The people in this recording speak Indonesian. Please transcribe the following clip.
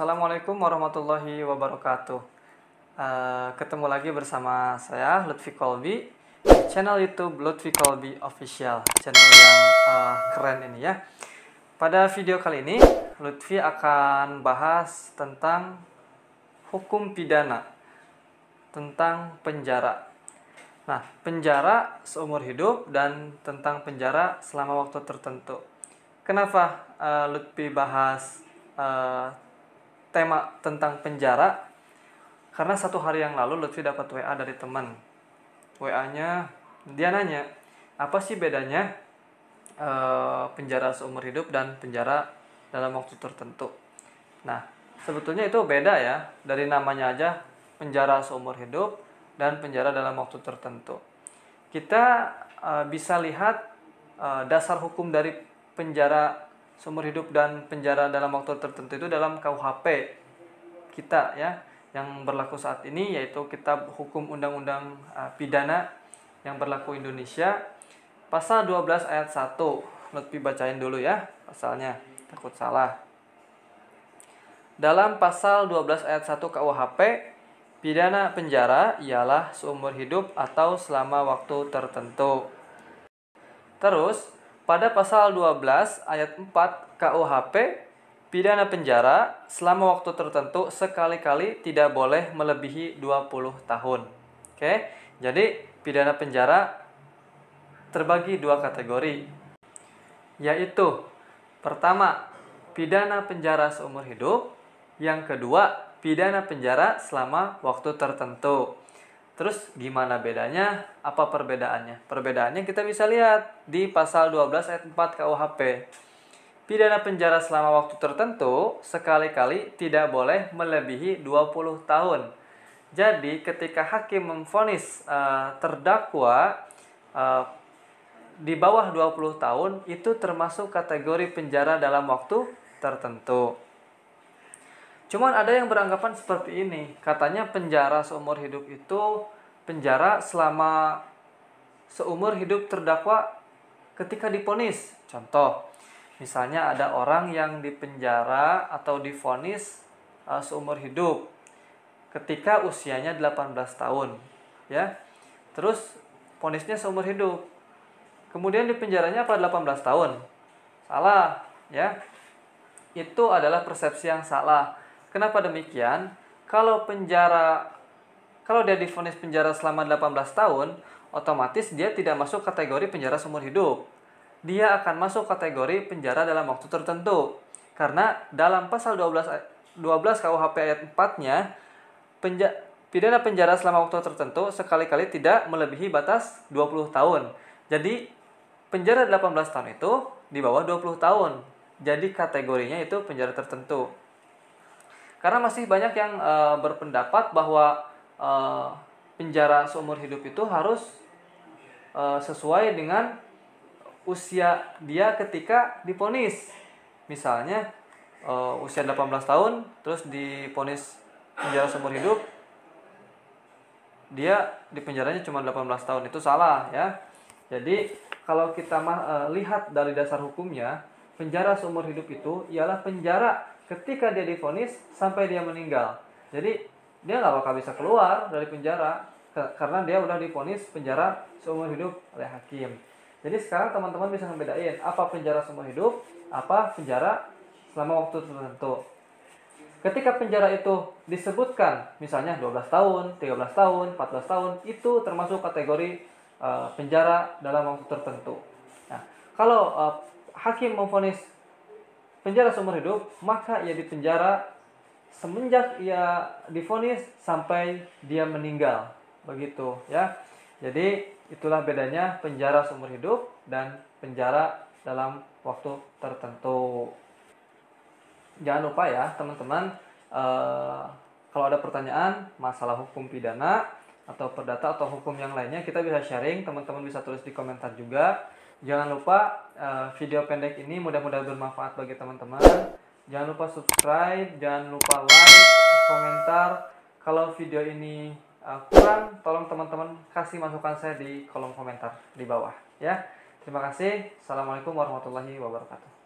Assalamualaikum warahmatullahi wabarakatuh. Ketemu lagi bersama saya Lutfi Kolbi di channel YouTube Lutfi Kolbi Official, channel yang keren ini ya. Pada video kali ini Lutfi akan bahas tentang hukum pidana, tentang penjara. Nah, penjara seumur hidup dan tentang penjara selama waktu tertentu. Kenapa Lutfi bahas tema tentang penjara? Karena satu hari yang lalu Lutfi dapat WA dari teman. WA-nya dia nanya, apa sih bedanya penjara seumur hidup dan penjara dalam waktu tertentu? Nah, sebetulnya itu beda ya. Dari namanya aja, penjara seumur hidup dan penjara dalam waktu tertentu. Kita bisa lihat dasar hukum dari penjara seumur hidup dan penjara dalam waktu tertentu itu dalam KUHP kita ya, yang berlaku saat ini, yaitu Kitab Hukum Undang-Undang Pidana yang berlaku Indonesia, pasal 12 ayat 1. Lutfi bacain dulu ya pasalnya, takut salah. Dalam pasal 12 ayat 1 KUHP, pidana penjara ialah seumur hidup atau selama waktu tertentu. Terus, pada pasal 12 ayat 4 KUHP, pidana penjara selama waktu tertentu sekali-kali tidak boleh melebihi 20 tahun. Oke, jadi pidana penjara terbagi dua kategori, yaitu pertama, pidana penjara seumur hidup, yang kedua, pidana penjara selama waktu tertentu. Terus gimana bedanya? Apa perbedaannya? Perbedaannya kita bisa lihat di pasal 12 ayat 4 KUHP. Pidana penjara selama waktu tertentu sekali-kali tidak boleh melebihi 20 tahun. Jadi ketika hakim memvonis terdakwa di bawah 20 tahun, itu termasuk kategori penjara dalam waktu tertentu. Cuman ada yang beranggapan seperti ini, katanya penjara seumur hidup itu penjara selama seumur hidup terdakwa ketika divonis. Contoh, misalnya ada orang yang dipenjara atau divonis seumur hidup ketika usianya 18 tahun, ya. Terus vonisnya seumur hidup. Kemudian dipenjaranya pada 18 tahun. Salah, ya. Itu adalah persepsi yang salah. Kenapa demikian? Kalau dia divonis penjara selama 18 tahun, otomatis dia tidak masuk kategori penjara seumur hidup. Dia akan masuk kategori penjara dalam waktu tertentu. Karena dalam pasal 12 KUHP ayat 4-nya, pidana penjara selama waktu tertentu sekali-kali tidak melebihi batas 20 tahun. Jadi penjara 18 tahun itu di bawah 20 tahun. Jadi kategorinya itu penjara tertentu. Karena masih banyak yang berpendapat bahwa penjara seumur hidup itu harus sesuai dengan usia dia ketika divonis. Misalnya usia 18 tahun terus divonis penjara seumur hidup, dia dipenjaranya cuma 18 tahun, itu salah ya. Jadi kalau kita lihat dari dasar hukumnya, penjara seumur hidup itu ialah penjara ketika dia divonis sampai dia meninggal. Jadi dia nggak bakal bisa keluar dari penjara karena dia udah divonis penjara seumur hidup oleh hakim. Jadi sekarang teman-teman bisa membedain apa penjara seumur hidup, apa penjara selama waktu tertentu. Ketika penjara itu disebutkan misalnya 12 tahun, 13 tahun, 14 tahun, itu termasuk kategori penjara dalam waktu tertentu. Nah, kalau hakim memvonis penjara seumur hidup, maka ia dipenjara semenjak ia divonis sampai dia meninggal. Begitu ya. Jadi itulah bedanya penjara seumur hidup dan penjara dalam waktu tertentu. Jangan lupa ya teman-teman, kalau ada pertanyaan masalah hukum pidana atau perdata atau hukum yang lainnya, kita bisa sharing, teman-teman bisa tulis di komentar juga. Jangan lupa video pendek ini mudah-mudahan bermanfaat bagi teman-teman. Jangan lupa subscribe, jangan lupa like, komentar. Kalau video ini kurang, tolong teman-teman kasih masukan saya di kolom komentar di bawah ya. Terima kasih. Assalamualaikum warahmatullahi wabarakatuh.